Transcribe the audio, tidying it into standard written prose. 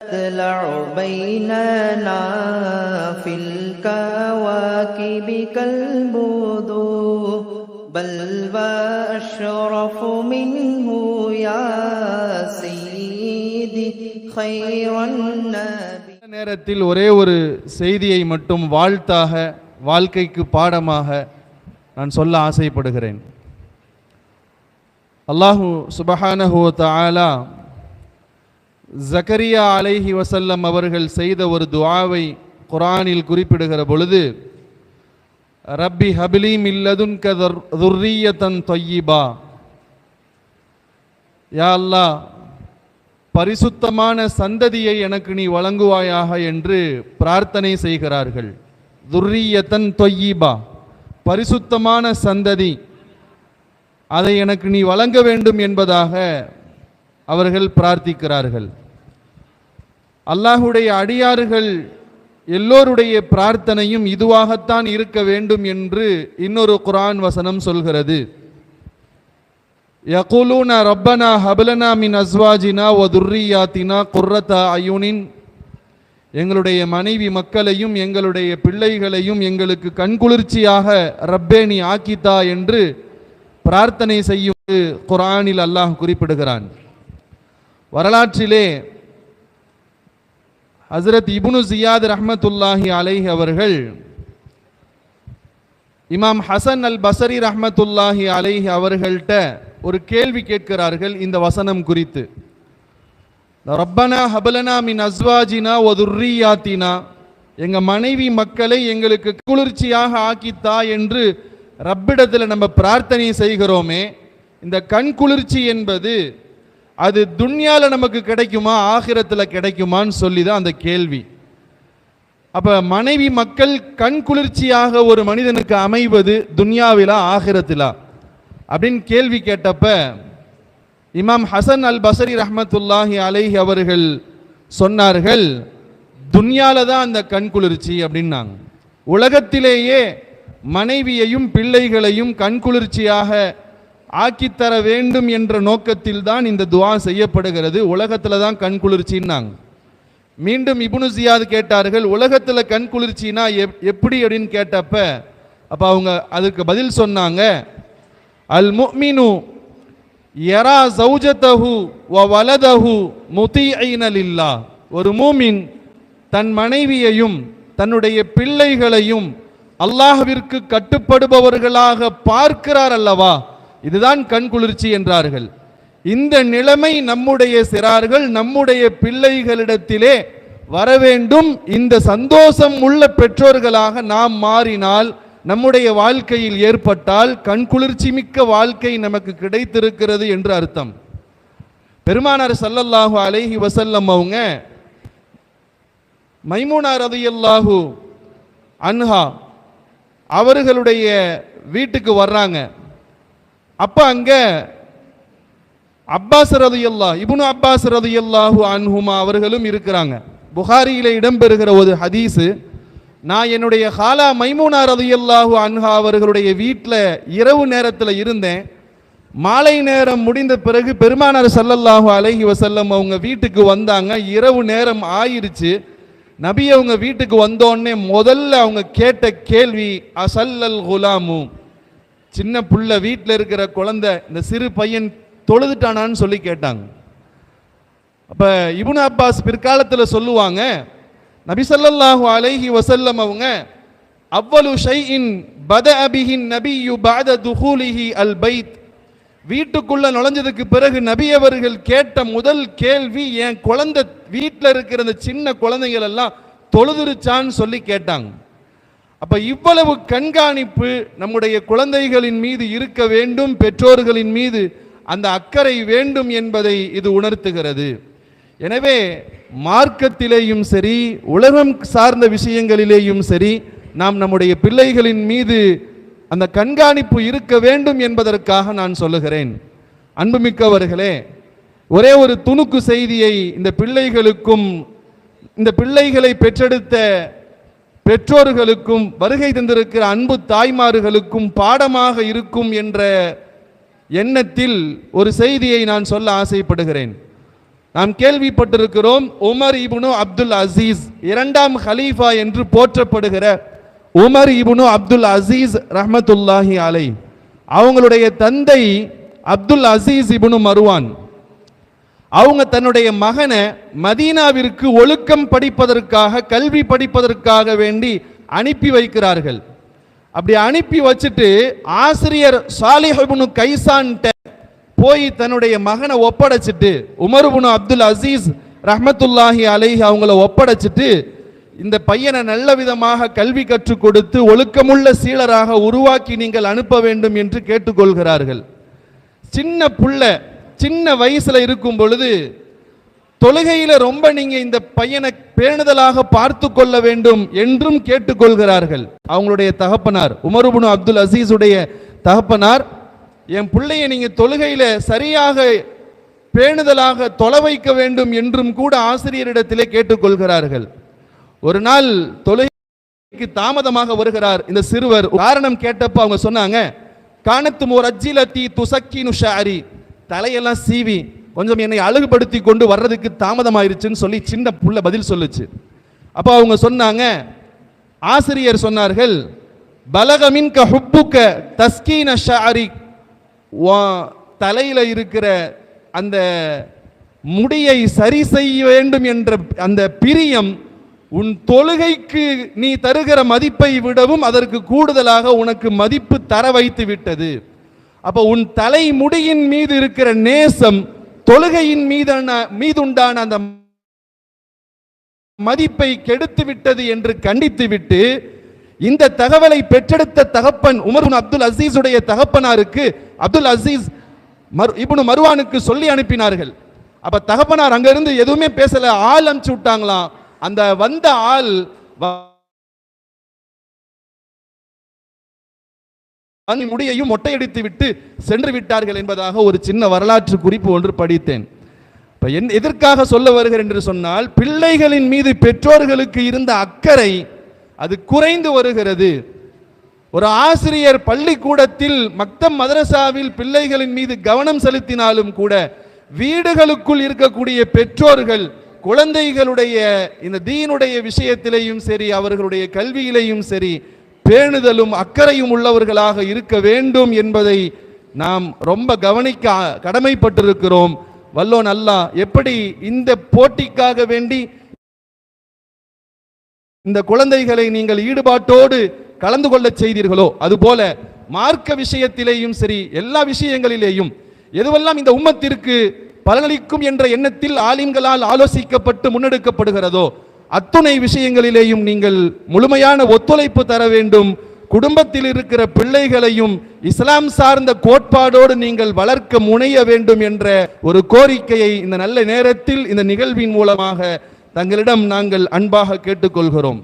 تطلع بيننا في الكواكب كالبدور بل وأشرف منه يا سيدي خير النبي. நேரத்தில் ஒரே ஒரு செய்தியை மட்டும் வாழ்த்தாக, வாழ்க்கைக்கு பாடமாக நான் சொல்ல ஆசைப்படுகிறேன். அல்லாஹு சுபஹானஹு வ தஆலா ஜக்கரியா அலைஹி வஸல்லம் அவர்கள் செய்த ஒரு துஆவை குர்ஆனில் குறிப்பிடுகிற பொழுது, ரப்பி ஹப்லி மின் லதுன்க ذُرِّيَّةً طَيِّبَةً, யா அல்லாஹ் பரிசுத்தமான சந்ததியை எனக்கு நீ வழங்குவாயாக என்று பிரார்த்தனை செய்கிறார்கள். ذُرِّيَّةً طَيِّبَةً, பரிசுத்தமான சந்ததி, அதை எனக்கு நீ வழங்க வேண்டும் என்பதாக அவர்கள் பிரார்த்திக்கிறார்கள். அல்லாஹுடைய அடியார்கள் எல்லோருடைய பிரார்த்தனையும் இதுவாகத்தான் இருக்க வேண்டும் என்று இன்னொரு குர்ஆன் வசனம் சொல்கிறது. யகூலூன ரப்பனா ஹப்லனா மின் அஸ்வாஜினா வ துர்ரியாத்தினா குர்ரத அயுனின், எங்களுடைய மனைவி மக்களையும் எங்களுடைய பிள்ளைகளையும் எங்களுக்கு கண்குளிர்ச்சியாக ரப்பே நீ ஆக்கித்தா என்று பிரார்த்தனை செய்யும் குர்ஆனில் அல்லாஹ் குறிப்பிடுகிறான். வரலாற்றிலே ஹஸ்ரத் இப்னு ஜியாத் ரஹ்மத்துல்லாஹி அலைஹி அவர்கள் இமாம் ஹசன் அல் பஸரி ரஹ்மத்துல்லாஹி அலைஹி அவர்கள்ட்ட ஒரு கேள்வி கேட்கிறார்கள் இந்த வசனம் குறித்து. ரப்பனா ஹப்லனா மின் அஸ்வாஜினா வ துர்ரியாத்தினா, எங்க மனைவி மக்களை எங்களுக்கு குளிர்ச்சியாக ஆக்கித்தா என்று ரப்பிடத்தில் நம்ம பிரார்த்தனை செய்கிறோமே, இந்த கண் குளிர்ச்சி என்பது அது துன்யால நமக்கு கிடைக்குமா ஆகிரத்தில் கிடைக்குமான்னு சொல்லி தான் அந்த கேள்வி. அப்ப மனைவி மக்கள் கண் குளிர்ச்சியாக ஒரு மனிதனுக்கு அமைவது துன்யாவிலா ஆகிரத்திலா அப்படின்னு கேள்வி கேட்டப்ப இமாம் ஹசன் அல் பஸரி ரஹ்மத்துல்லாஹி அலைஹி அவர்கள் சொன்னார்கள், துன்யால தான் அந்த கண் குளிர்ச்சி அப்படின்னாங்க. உலகத்திலேயே மனைவியையும் பிள்ளைகளையும் கண்குளிர்ச்சியாக ஆக்கித்தர வேண்டும் என்ற நோக்கத்தில் தான் இந்த துஆ செய்யப்படுகிறது. உலகத்தில் தான் கண்குளிர்ச்சின்னாங்க. மீண்டும் இப்னு ஜியாத் கேட்டார்கள், உலகத்தில் கண்குளிர்ச்சினா எப்படி அப்படின்னு கேட்டப்ப அப்போ அவங்க அதுக்கு பதில் சொன்னாங்க, அல் முஃமினு யரா ஜௌஜதஹு வ வலதஹு முதீஇன லில்லாஹ், ஒரு மூமின் தன் மனைவியையும் தன்னுடைய பிள்ளைகளையும் அல்லாஹ்விற்கு கட்டுப்படுபவர்களாக பார்க்கிறார் அல்லவா, இதுதான் கண்குளிர்ச்சி என்றார்கள். இந்த நிலைமை நம்முடைய சிறார்கள் நம்முடைய பிள்ளைகளிடத்திலே வரவேண்டும். இந்த சந்தோஷம் உள்ள பெற்றோர்களாக நாம் மாறினால், நம்முடைய வாழ்க்கையில் ஏற்பட்டால் கண்குளிர்ச்சி மிக்க வாழ்க்கை நமக்கு கிடைத்திருக்கிறது என்று அர்த்தம். பெருமானார் ஸல்லல்லாஹு அலைஹி வஸல்லம் அவங்க மைமூனா ரலியல்லாஹு அன்ஹா அவர்களுடைய வீட்டுக்கு வர்றாங்க. அப்ப அங்க அப்பாஸ் ரலியல்லாஹு இப்னு அப்பாஸ் ரலியல்லாஹு அன்ஹுமா அவர்களும் இருக்கிறாங்க. புகாரியிலே இடம்பெறுகிற ஒரு ஹதீஸ், நான் என்னுடைய ஹாலா மைமூனா ரலியல்லாஹு அன்ஹா அவர்களுடைய வீட்டில் இரவு நேரத்தில் இருந்தேன். மாலை நேரம் முடிந்த பிறகு பெருமானார் ஸல்லல்லாஹு அலைஹி வஸல்லம் அவங்க வீட்டுக்கு வந்தாங்க. இரவு நேரம் ஆயிருச்சு. நபி அவங்க வீட்டுக்கு வந்தோடனே முதல்ல அவங்க கேட்ட கேள்வி, அசல்லல் குலாமு, சின்ன புள்ள வீட்டில் இருக்கிற குழந்தை இந்த சிறு பையன் தொழுதுட்டானான்னு சொல்லி கேட்டாங்க. அப்ப இப்னு அப்பாஸ் பிற்காலத்தில் சொல்லுவாங்க, நபி ஸல்லல்லாஹு அலைஹி வஸல்லம் அவங்க அவ்வலு ஷைஇன் பதஅ பிஹி நபியு பஅத துகூலிஹி அல் பைத், வீட்டுக்குள்ள நுழைஞ்சதுக்கு பிறகு நபி அவர்கள் கேட்ட முதல் கேள்வி, என் குழந்தை வீட்டில் இருக்கிற அந்த சின்ன குழந்தைகள் எல்லாம் தொழுதுருச்சான்னு சொல்லி கேட்டாங்க. அப்ப இவ்வளவு கண்காணிப்பு நம்முடைய குழந்தைகளின் மீது இருக்க வேண்டும், பெற்றோர்களின் மீது அந்த அக்கறை வேண்டும் என்பதை இது உணர்த்துகிறது. எனவே மார்க்கத்திலேயும் சரி உலகம் சார்ந்த விஷயங்களிலேயும் சரி நாம் நம்முடைய பிள்ளைகளின் மீது அந்த கண்காணிப்பு இருக்க வேண்டும் என்பதற்காக நான் சொல்லுகிறேன். அன்புமிக்கவர்களே, ஒரே ஒரு துணுக்கு செய்தியை இந்த பிள்ளைகளுக்கும் இந்த பிள்ளைகளை பெற்றெடுத்த பெற்றோர்களுக்கும் வருகை தந்திருக்கிற அன்பு தாய்மார்களுக்கும் பாடமாக இருக்கும் என்ற எண்ணத்தில் ஒரு செய்தியை நான் சொல்ல ஆசைப்படுகிறேன். நாம் கேள்விப்பட்டிருக்கிறோம், உமர் இப்னு அப்துல் அசீஸ், இரண்டாம் ஹலீஃபா என்று போற்றப்படுகிற உமர் இப்னு அப்துல் அசீஸ் ரஹ்மத்துல்லாஹி அலை, அவங்களுடைய தந்தை அப்துல் அசீஸ் இப்னு மருவான். அவங்க தன்னுடைய மகனை மதீனாவிற்கு ஒழுக்கம் படிப்பதற்காக, கல்வி படிப்பதற்காக வேண்டி அனுப்பி வைக்கிறார்கள். அப்படி அனுப்பி வச்சுட்டு ஆசிரியர் சாலிஹ் இப்னு கைசான்ட்ட போய் தன்னுடைய மகனை ஒப்படைச்சிட்டு, உமர் இப்னு அப்துல் அசீஸ் ரஹ்மத்துல்லாஹி அலைஹி அவங்கள ஒப்படைச்சிட்டு, இந்த பையனை நல்ல விதமாக கல்வி கற்றுக் கொடுத்து ஒழுக்கமுள்ள சீலராக உருவாக்கி நீங்கள் அனுப்ப வேண்டும் என்று கேட்டுக்கொள்கிறார்கள். சின்ன புள்ள, சின்ன வயசுல இருக்கும் பொழுது தொழுகையில ரொம்ப நீங்க இந்த பையனை பேணுதலாக பார்த்து கொள்ள வேண்டும் என்றும் கேட்டுக்கொள்கிறார்கள். அவங்களுடைய தகப்பனார், உமர் இப்னு அப்துல் அசீஸுடைய தகப்பனார், என் பிள்ளையை நீங்க தொழுகையில சரியாக பேணுதலாக தொலை வைக்க வேண்டும் என்றும் கூட ஆசிரியரிடத்திலே கேட்டுக்கொள்கிறார்கள். ஒரு நாள் தொழுகைக்கு தாமதமாக வருகிறார் இந்த சிறுவர். காரணம் கேட்டப்ப அவங்க சொன்னாங்க, கானத்து முரஜ்ஜிலத்தி துசக்கினு ஷஅரி, தலையெல்லாம் சீவி கொஞ்சம் என்னை அழகுபடுத்தி கொண்டு வர்றதுக்கு தாமதமாயிருச்சுன்னு சொல்லி சின்ன புள்ள பதில் சொல்லுச்சு. அப்போ அவங்க சொன்னாங்க, ஆசிரியர் சொன்னார்கள், பலகமின் க ஹுப்புக்க தஸ்கீன ஷஅரி, தலையில இருக்கிற அந்த முடியை சரி செய்ய வேண்டும் என்ற அந்த பிரியம் உன் தொழுகைக்கு நீ தருகிற மதிப்பை விடவும் அதற்கு கூடுதலாக உனக்கு மதிப்பு தர வைத்து விட்டது. அப்போ உன் தலை முடியின் மீது இருக்கிற நேசம் தொழுகையின் மீதுண்டான அந்த மதிப்பை கெடுத்து விட்டது என்று கண்டித்து விட்டு, இந்த தகவலை பெற்றெடுத்த தகப்பன் உமர் இப்னு அப்துல் அசீஸுடைய தகப்பனாருக்கு, அப்துல் அசீஸ் இப்னு மருவானுக்கு சொல்லி அனுப்பினார்கள். அப்ப தகப்பனார் அங்கிருந்து எதுவுமே பேசல, ஆள் அனுப்பிச்சு விட்டாங்களாம். அந்த வந்த ஆள் முடியையும் மொட்டையடித்து விட்டு சென்று விட்டார்கள் என்பதாக ஒரு சின்ன வரலாற்று குறிப்பு ஒன்று படித்தேன். எதற்காக சொல்ல வருகிறேன் என்று சொன்னால், பிள்ளைகளின் மீது பெற்றோர்களுக்கு இருந்த அக்கறை அது குறைந்து வருகிறது. ஒரு ஆசிரியர் பள்ளிக்கூடத்தில் மக்தப் மதரசாவில் பிள்ளைகளின் மீது கவனம் செலுத்தினாலும் கூட வீடுகளுக்குள் இருக்கக்கூடிய பெற்றோர்கள் குழந்தைகளுடைய இந்த தீனுடைய விஷயத்திலேயும் சரி, அவர்களுடைய கல்வியிலேயும் சரி, பேணுதலும் அக்கறையும் உள்ளவர்களாக இருக்க வேண்டும் என்பதை நாம் ரொம்ப கவனிக்க கடமைப்பட்டிருக்கிறோம். வல்லோன் அல்லாஹ் எப்படி இந்த போட்டிக்காக வேண்டி இந்த குழந்தைகளை நீங்கள் ஈடுபாட்டோடு கலந்து கொள்ள செய்தீர்களோ, அதுபோல மார்க்க விஷயத்திலேயும் சரி, எல்லா விஷயங்களிலேயும் எதுவெல்லாம் இந்த உம்மத்திற்கு பலனளிக்கும் என்ற எண்ணத்தில் ஆலிம்களால் ஆலோசிக்கப்பட்டு முன்னெடுக்கப்படுகிறதோ அத்துணை விஷயங்களிலேயும் நீங்கள் முழுமையான ஒத்துழைப்பு தர வேண்டும். குடும்பத்தில் இருக்கிற பிள்ளைகளையும் இஸ்லாம் சார்ந்த கோட்பாடோடு நீங்கள் வளர்க்க முனைய வேண்டும் என்ற ஒரு கோரிக்கையை இந்த நல்ல நேரத்தில் இந்த நிகழ்வின் மூலமாக தங்களிடம் நாங்கள் அன்பாக கேட்டுக்கொள்கிறோம்.